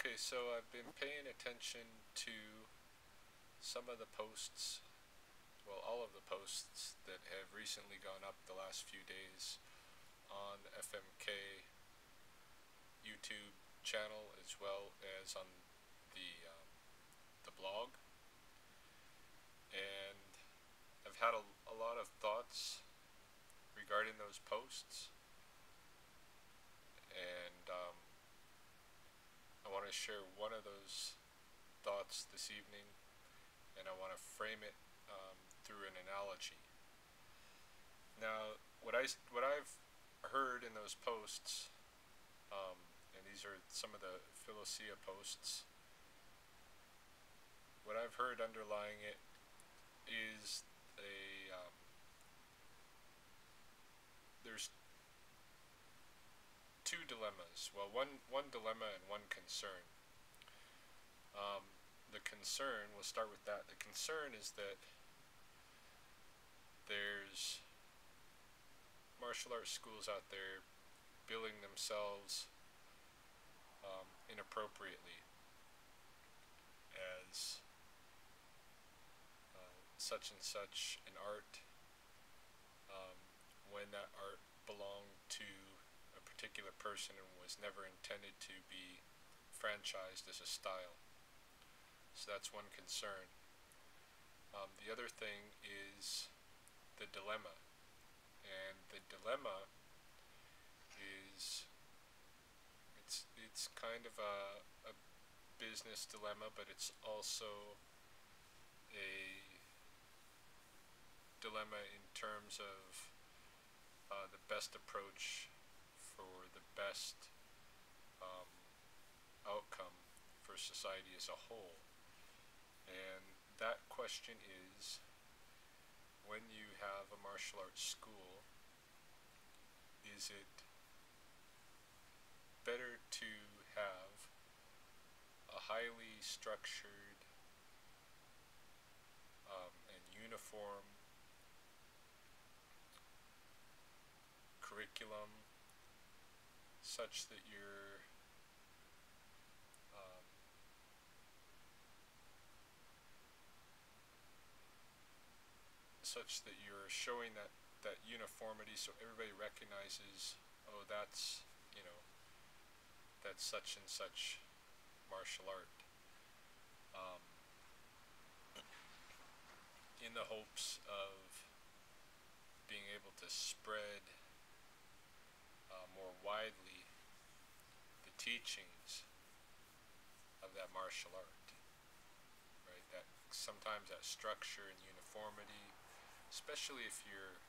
Okay, so I've been paying attention to some of the posts, well, all of the posts that have recently gone up the last few days on FMK YouTube channel as well as on the blog, and I've had a lot of thoughts regarding those posts, and I want to share one of those thoughts this evening, and I want to frame it through an analogy. Now, what I've heard in those posts, and these are some of the Philosia posts, what I've heard underlying it is there's two dilemmas. Well, one dilemma and one concern. The concern, we'll start with that. The concern is that there's martial arts schools out there billing themselves inappropriately as such and such an art when that art belonged to a particular person and was never intended to be franchised as a style. So that's one concern. The other thing is the dilemma. And the dilemma is it's kind of a business dilemma, but it's also a dilemma in terms of the best approach for the best um, outcome for society as a whole. And that question is, when you have a martial arts school, is it better to have a highly structured and uniform curriculum such that um, you're showing that uniformity so everybody recognizes, oh, that's such and such martial art, um, in the hopes of being able to spread more widely the teachings of that martial art, right? That sometimes that structure and uniformity, especially if you're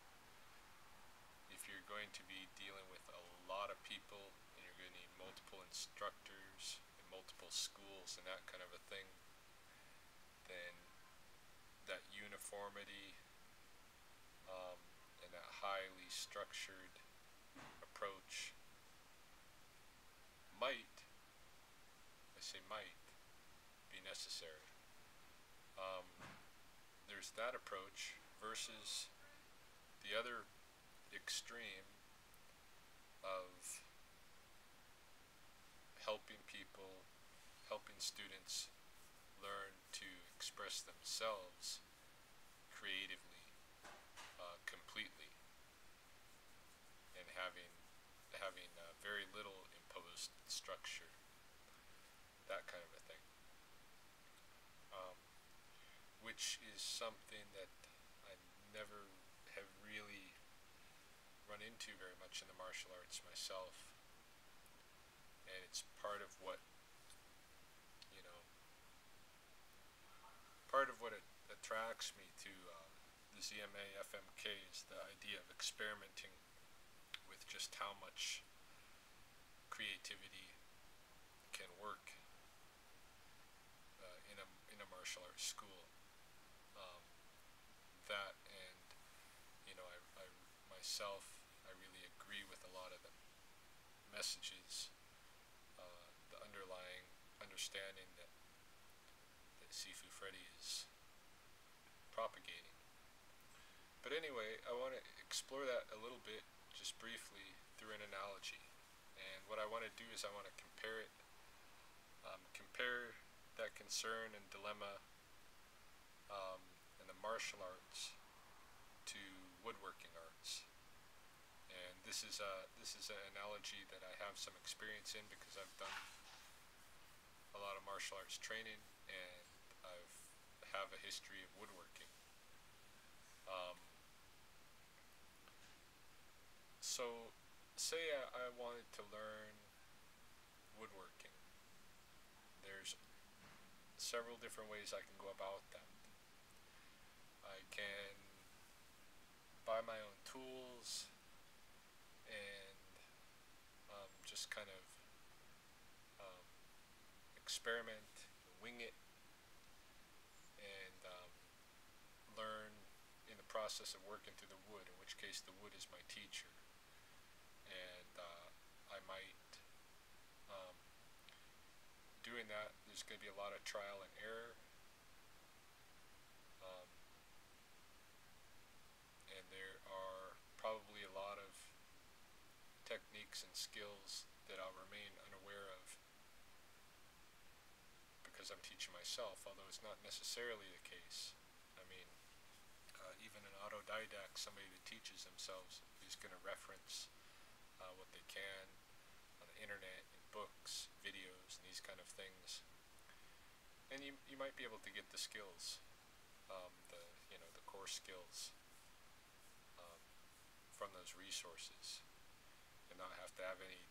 going to be dealing with a lot of people and you're going to need multiple instructors and multiple schools and that kind of a thing, then that uniformity and that highly structured approach might, I say might, be necessary. Um, there's that approach versus the other extreme of helping people, helping students learn to express themselves creatively, completely, and having very little imposed structure, that kind of a thing, um, which is something that I never have really run into very much in the martial arts myself, and it's part of what attracts me to the ZMA FMK is the idea of experimenting with just how much creativity can work in a martial arts school. Um, that and I myself, I really agree with a lot of the messages, the underlying understanding that Sifu Freddy is propagating. But anyway, I want to explore that a little bit, just briefly, through an analogy. And what I want to do is I want to compare it concern and dilemma in the martial arts to woodworking arts. And this is an analogy that I have some experience in because I've done a lot of martial arts training and I've have a history of woodworking. Um, so, say I wanted to learn woodworking. There's several different ways I can go about that. I can buy my own tools and just kind of um, experiment, wing it, and learn in the process of working through the wood, in which case the wood is my teacher. And I might, um, doing that, there's going to be a lot of trial and error. Um, and there are probably a lot of techniques and skills that I'll remain unaware of because I'm teaching myself, although it's not necessarily the case. I mean, even an autodidact, somebody that teaches themselves, is going to reference what they can on the internet, in books, videos, and these kind of things. And you might be able to get the skills, the core skills um, from those resources, and not have to have any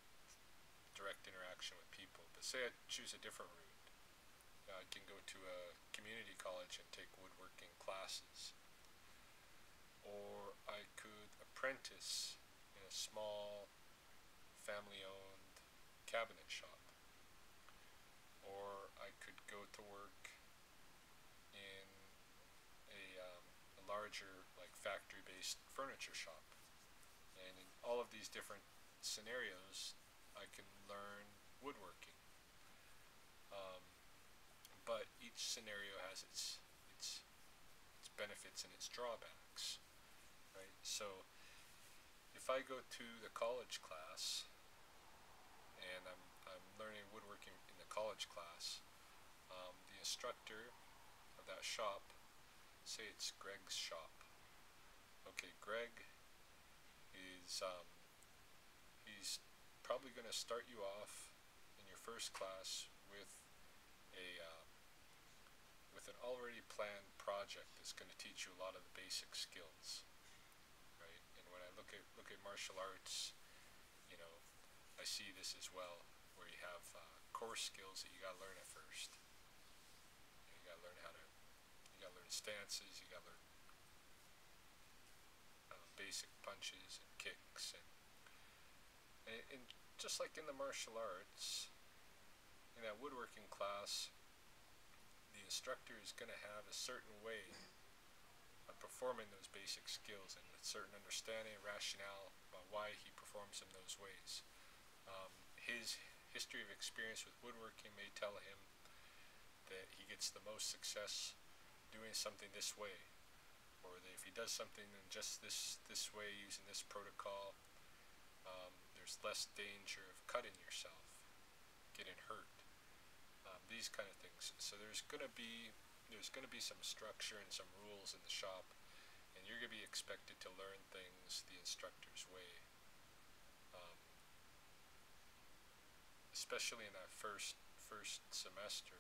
direct interaction with people. But say I choose a different route. I can go to a community college and take woodworking classes. Or I could apprentice in a small, family-owned cabinet shop. Or I could go to work in a larger, like factory-based furniture shop. And in all of these different scenarios, I can learn woodworking. Um, but each scenario has its benefits and its drawbacks, right? So if I go to the college class and I'm learning woodworking in the college class, the instructor of that shop, say it's Greg's shop. Okay, Greg is he's probably going to start you off in your first class with a with an already planned project that's going to teach you a lot of the basic skills, right? And when I look at martial arts, you know, I see this as well, where you have core skills that you got to learn at first. You got to learn you got to learn stances, you got to learn basic punches and kicks, and just like in the martial arts, in that woodworking class, the instructor is going to have a certain way of performing those basic skills and a certain understanding and rationale about why he performs them those ways. His history of experience with woodworking may tell him that he gets the most success doing something this way, or that if he does something in just this way using this protocol, there's less danger of cutting yourself, getting hurt, these kind of things. So there's gonna be some structure and some rules in the shop, and you're gonna be expected to learn things the instructor's way. Especially in that first semester.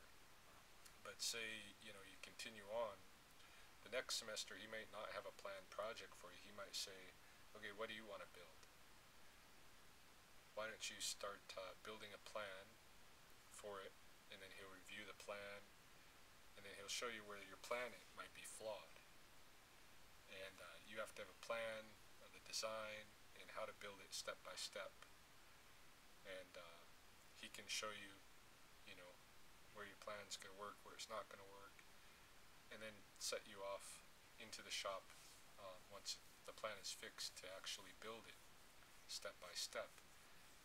But say you continue on, the next semester he might not have a planned project for you. He might say, okay, what do you want to build? Why don't you start building a plan for it, and then he'll review the plan, and then he'll show you where your plan might be flawed. And you have to have a plan of the design and how to build it step by step. And he can show you, where your plan's going to work, where it's not going to work, and then set you off into the shop once the plan is fixed to actually build it step by step.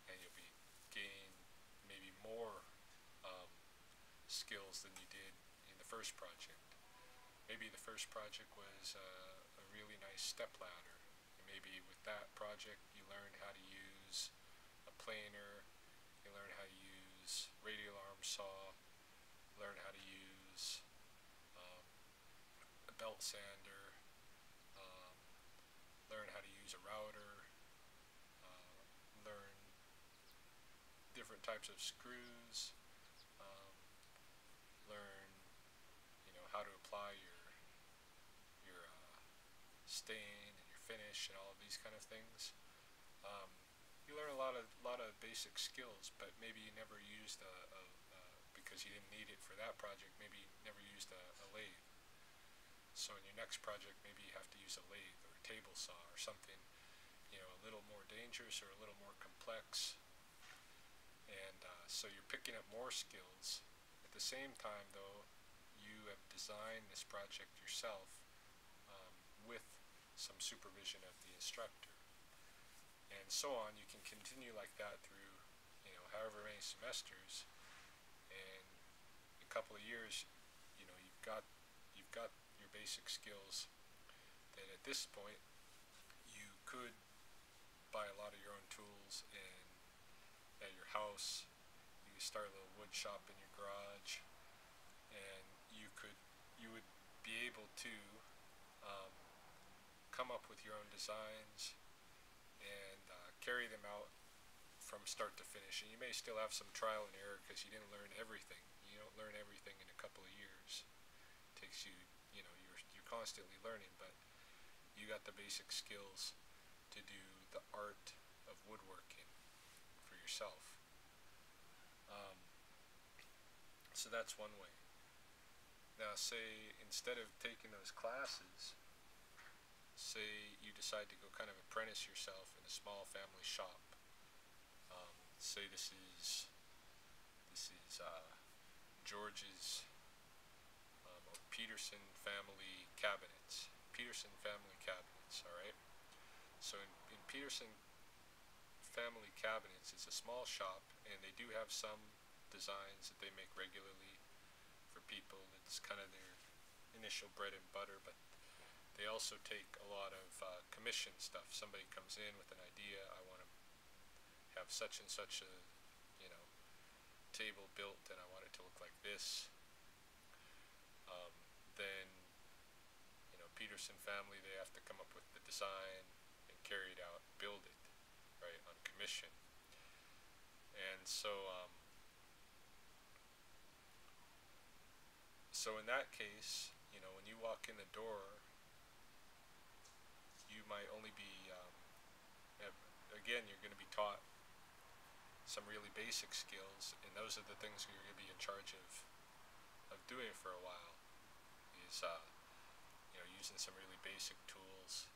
And you'll be gaining maybe more skills than you did in the first project. Maybe the first project was a really nice step ladder, and maybe with that project you learned how to use a planer, you learn how to use radial arm saw, learn how to use belt sander, um, learn how to use a router, learn different types of screws, um, learn how to apply your stain and your finish and all of these kind of things. Um, you learn a lot of basic skills, but maybe you never used because you didn't need it for that project. Maybe you never used a lathe. So in your next project, maybe you have to use a lathe or a table saw or something, a little more dangerous or a little more complex. And so you're picking up more skills. At the same time, though, you have designed this project yourself with some supervision of the instructor. And so on. You can continue like that through, however many semesters. And in a couple of years, you've got your basic skills that at this point you could buy a lot of your own tools and at your house. You could start a little wood shop in your garage, and you would be able to um, come up with your own designs and carry them out from start to finish. And you may still have some trial and error because you didn't learn everything. You don't learn everything in a couple of years. It takes you, you're constantly learning, but you got the basic skills to do the art of woodworking for yourself. So that's one way. Now, say instead of taking those classes, say you decide to go kind of apprentice yourself in a small family shop. Say this is George's Peterson family cabinets. Peterson family cabinets. All right. So in Peterson family cabinets, it's a small shop, and they do have some designs that they make regularly for people. It's kind of their initial bread and butter, but they also take a lot of commission stuff. Somebody comes in with an idea. I want to have such and such a table built, and I want it to look like this. Then Peterson family, they have to come up with the design and carry it out, build it, right, on commission. And so in that case, when you walk in the door, you might only be again, you're going to be taught some really basic skills, and those are the things you're going to be in charge of doing for a while. Is using some really basic tools,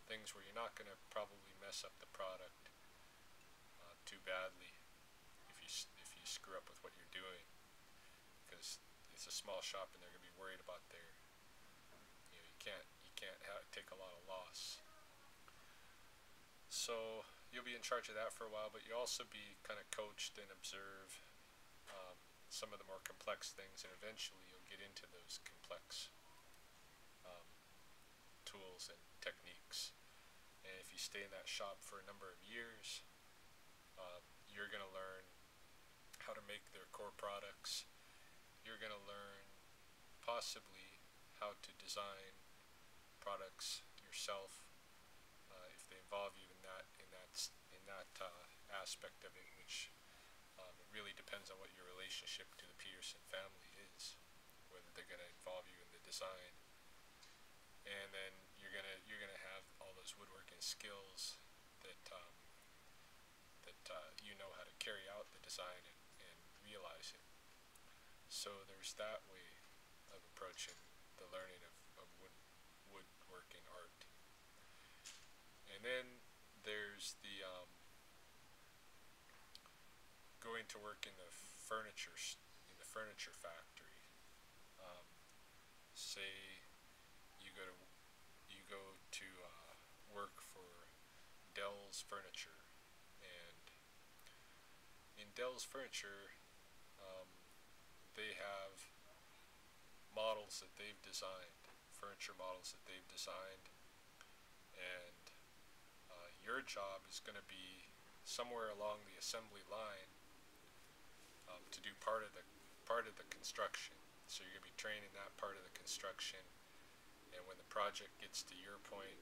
things where you're not going to probably mess up the product too badly if you screw up with what you're doing, because it's a small shop and they're going to be worried about you can't take a lot of loss. So you'll be in charge of that for a while, but you'll also be kind of coached and observe some of the more complex things, and eventually you'll get into those complex tools and techniques. And if you stay in that shop for a number of years, you're going to learn how to make their core products. You're going to learn possibly how to design products yourself if they involve you in that aspect of it, which it really depends on what your relationship to the Peterson family is, whether they're going to involve you in the design. And then you're gonna have all those woodworking skills that you know how to carry out the design and realize it. So there's that way of approaching the learning of woodworking art. And then there's the going to work in the furniture factory. Say you go to work for Dell's Furniture, and in Dell's Furniture, they have models that they've designed, furniture models that they've designed, and your job is going to be somewhere along the assembly line to do part of the construction. So you're going to be trained in that part of the construction, and when the project gets to your point,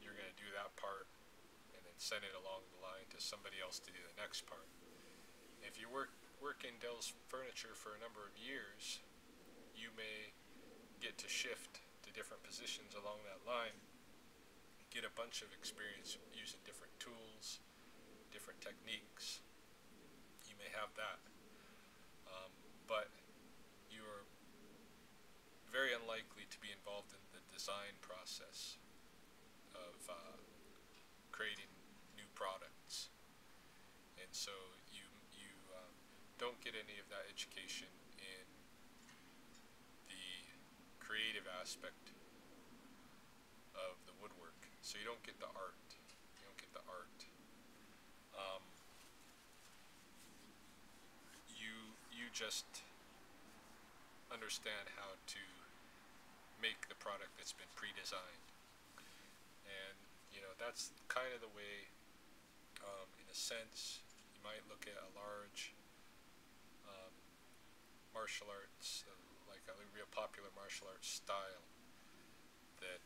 you're going to do that part and then send it along the line to somebody else to do the next part. If you work in Dell's furniture for a number of years, you may get to shift to different positions along that line, get a bunch of experience using different tools, different techniques. You may have that, but you're very unlikely to be involved in the design process of creating new products, and so you don't get any of that education in the creative aspect of the woodwork. So you don't get the art. You don't get the art. Um, you just understand how to make the product that's been pre-designed, and that's kind of the way. In a sense, you might look at a large um, martial arts, like a real popular martial arts style that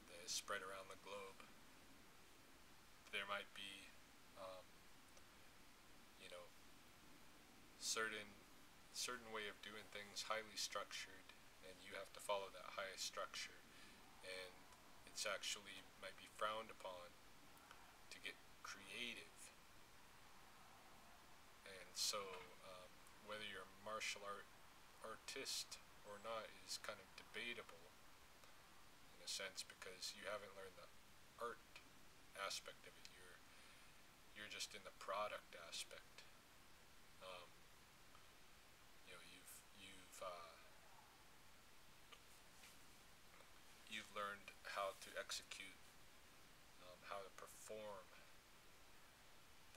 that is spread around the globe. There might be, um, you know, certain way of doing things, highly structured, and you have to follow that high structure, and it's actually might be frowned upon to get creative. And so, whether you're a martial artist or not is kind of debatable in a sense, because you haven't learned the art aspect of it. You're just in the product aspect. Um, you've learned how to execute, how to perform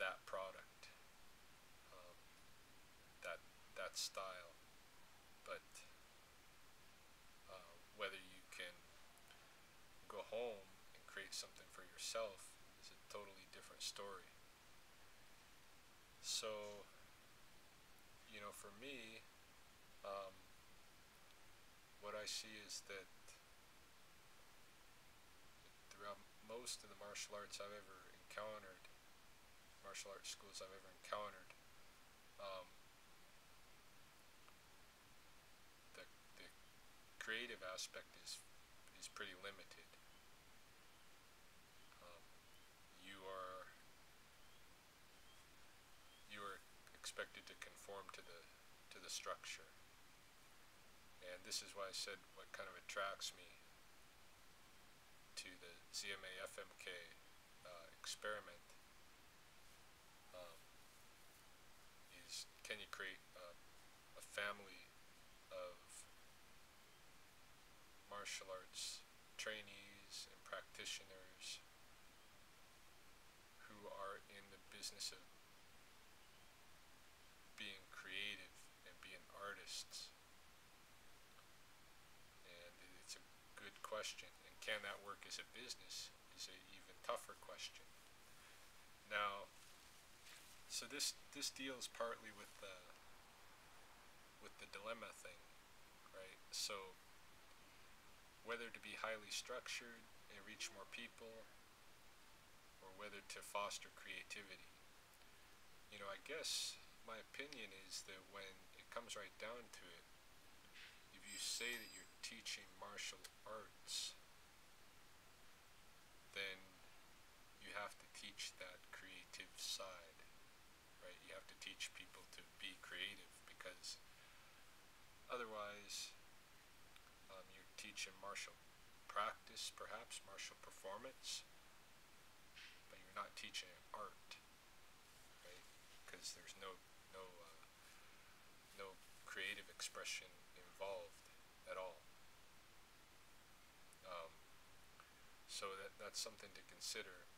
that product, um, that that style. But whether you can go home and create something for yourself is a totally different story. So, for me, um, what I see is that throughout most of the martial arts I've ever encountered, martial arts schools I've ever encountered, um, the creative aspect is pretty limited. Um, you are you are expected to conform to the structure, and this is why I said what kind of attracts me to the ZMA FMK experiment um, is, can you create a family of martial arts trainees and practitioners who are in the business of being creative and being artists? And it's a good question. And can that work as a business is a even tougher question. Now, so this deals partly with the dilemma thing, right? So whether to be highly structured and reach more people, or whether to foster creativity. I guess my opinion is that when it comes right down to it, if you say that you're teaching martial arts, then you have to teach that creative side, right? You have to teach people to be creative, because otherwise you're teaching martial practice, perhaps martial performance, but you're not teaching art, right? Because there's no creative expression involved at all. Um, so that's something to consider.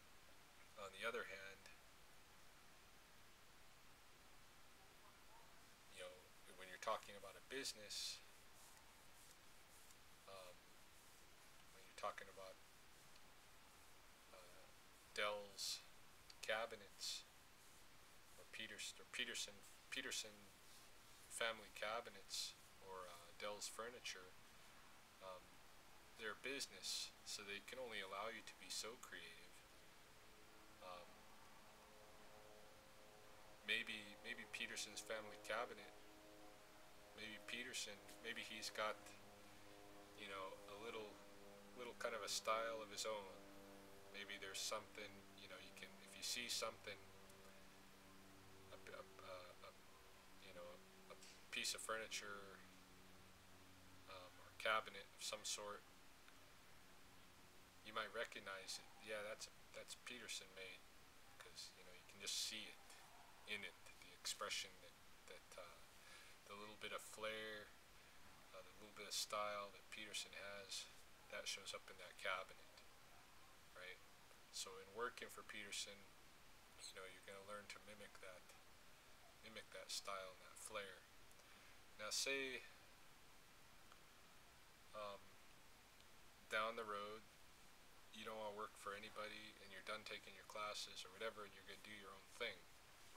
On the other hand, when you're talking about a business, when you're talking about Dell's cabinets, or Peterson family cabinets, or Dell's Furniture, um, they're a business, so they can only allow you to be so creative. Um, maybe Peterson's family cabinet. Maybe Peterson. Maybe he's got, a little kind of a style of his own. Maybe there's something, you can, if you see something, a a piece of furniture, or cabinet of some sort, you might recognize it. Yeah, that's Peterson made, because you can just see it in it, the expression that the little bit of flair, the little bit of style that Peterson has, that shows up in that cabinet, right? So in working for Peterson, you're going to learn to mimic that style and that flair. Now, say um, down the road you don't want to work for anybody and you're done taking your classes or whatever, and you're going to do your own thing,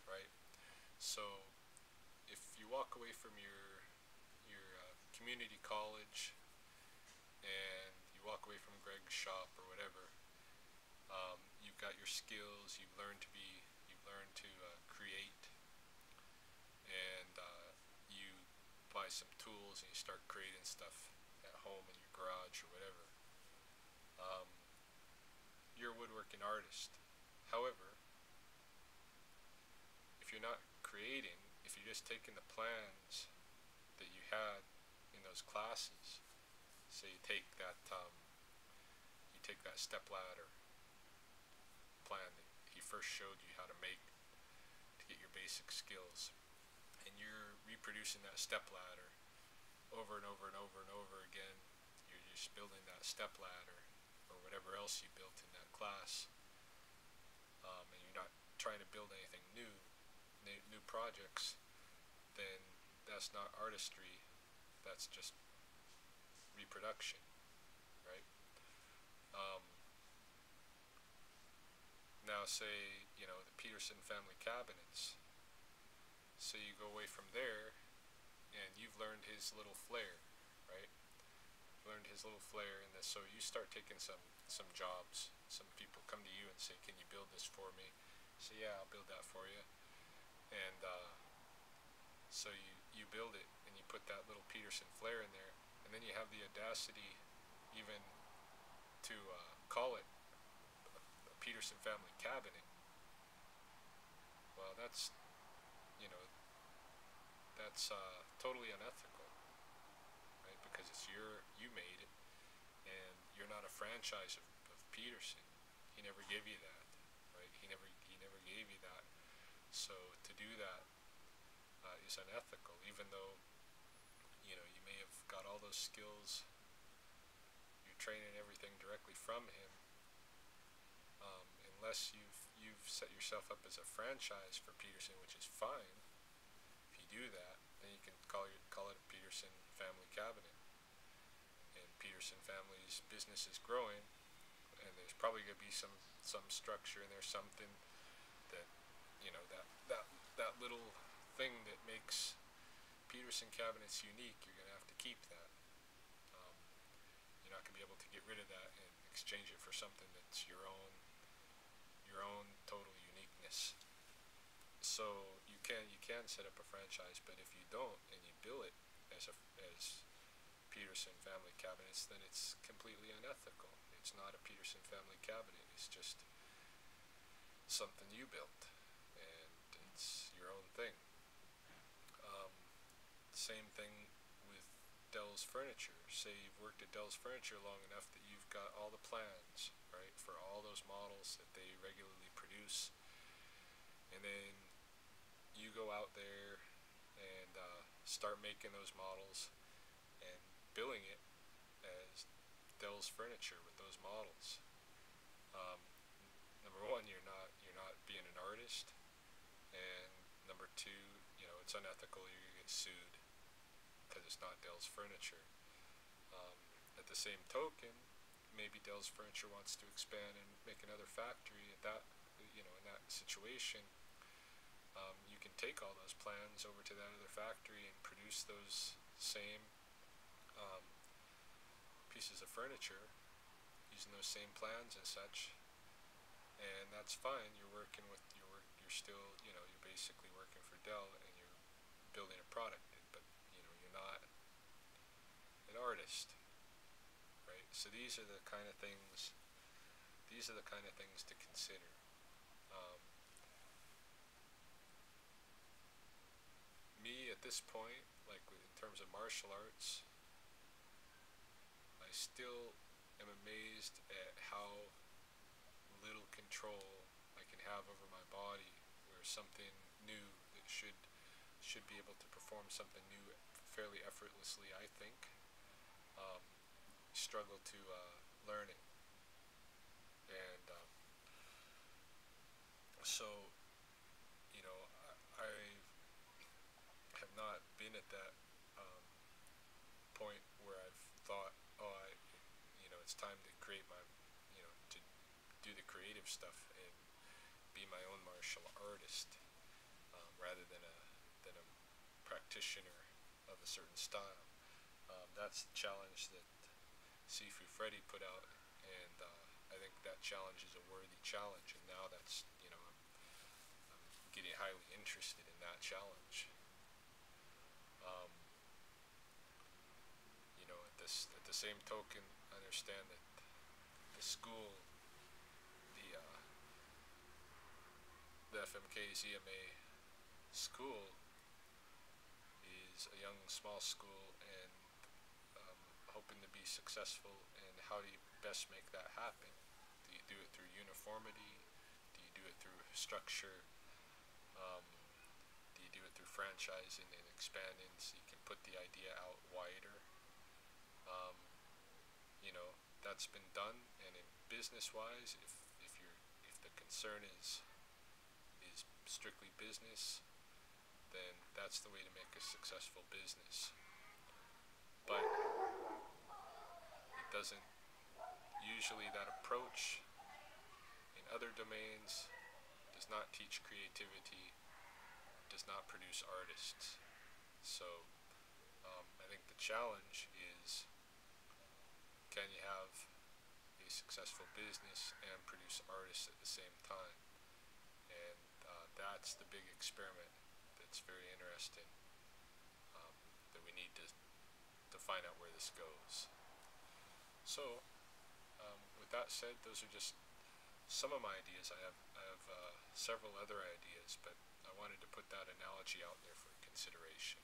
right? So if you walk away from your community college and you walk away from Greg's shop or whatever, you've got your skills, you've learned to create, and you buy some tools and you start creating stuff at home in your garage or whatever. Um, you're a woodworking artist. However, if you're not creating, if you're just taking the plans that you had in those classes, so you take that step ladder plan that he first showed you how to make to get your basic skills, and you're reproducing that step ladder over and over and over and over again. You're just building that step ladder or whatever else you built in that class, and you're not trying to build anything new projects, then that's not artistry. That's just reproduction, right? Um, Now, say the Peterson family cabinets. So you go away from there, and you've learned his little flair, right? Learned his little flair in this. So you start taking some jobs. Some people come to you and say, "Can you build this for me?" Say, "Yeah, I'll build that for you." And so you build it, and you put that little Peterson flair in there, and then you have the audacity even to call it a Peterson family cabinet. Well, you know that's totally unethical, right? Because you made it, and you're not a franchise of Peterson. He never gave you that, right? He never gave you that. So to do that is unethical, even though you may have got all those skills. You're training everything directly from him. Unless you've set yourself up as a franchise for Peterson, which is fine. If you do that, then you can call it a Peterson family cabinet. And Peterson family's business is growing, and there's probably going to be some structure in there, something that that little thing that makes Peterson cabinets unique. You're going to have to keep that. Um, you're not going to be able to get rid of that and exchange it for something that's your own total uniqueness. So you can set up a franchise, but if you don't and you bill it as Peterson family cabinets, then it's completely unethical. It's not a Peterson family cabinet. It's just something you built, and it's your own thing. Um, Same thing with Dell's Furniture. Say you've worked at Dell's Furniture long enough that you've got all the plans, right, for all those models that they regularly produce, and then you go out there and start making those models and billing it as Dell's Furniture with those models. Um, Number one, you're not being an artist, and number two, it's unethical. You're gonna get sued because it's not Dell's Furniture. Um, at the same token, maybe Dell's Furniture wants to expand and make another factory. In that situation, you can take all those plans over to that other factory and produce those same um, pieces of furniture using those same plans and such, and that's fine. You're working with your work. You're still, you're basically working for Dell, and you're building a product. But you're not an artist, right? So these are the kind of things. These are the kind of things to consider. Um, Me at this point, like in terms of martial arts, I still am amazed at how little control I can have over my body, where something new that should be able to perform something new fairly effortlessly, I think, um, struggle to learn it. And so, I have not been at that um, point where I've thought, oh, it's time to create to do the creative stuff and be my own martial artist, rather than a practitioner of a certain style. That's the challenge that Sifu Freddy put out, and I think that challenge is a worthy challenge. And now I'm getting highly interested in that challenge. Um, at the same token, I understand that the school, the the FMK ZMA school, is a young small school, and hoping to be successful. And how do you best make that happen? Do you do it through uniformity? Do you do it through structure? Um, do you do it through franchising and expanding so you can put the idea out wider? Um, that's been done. And in business-wise, if the concern is strictly business, then that's the way to make a successful business. But it doesn't usually, that approach in other domains does not teach creativity, does not produce artists. So I think the challenge is, can you have a successful business and produce artists at the same time? And that's the big experiment that's very interesting, that we need to find out where this goes. So, with that said, those are just some of my ideas. I have several other ideas, but I wanted to put that analogy out there for consideration.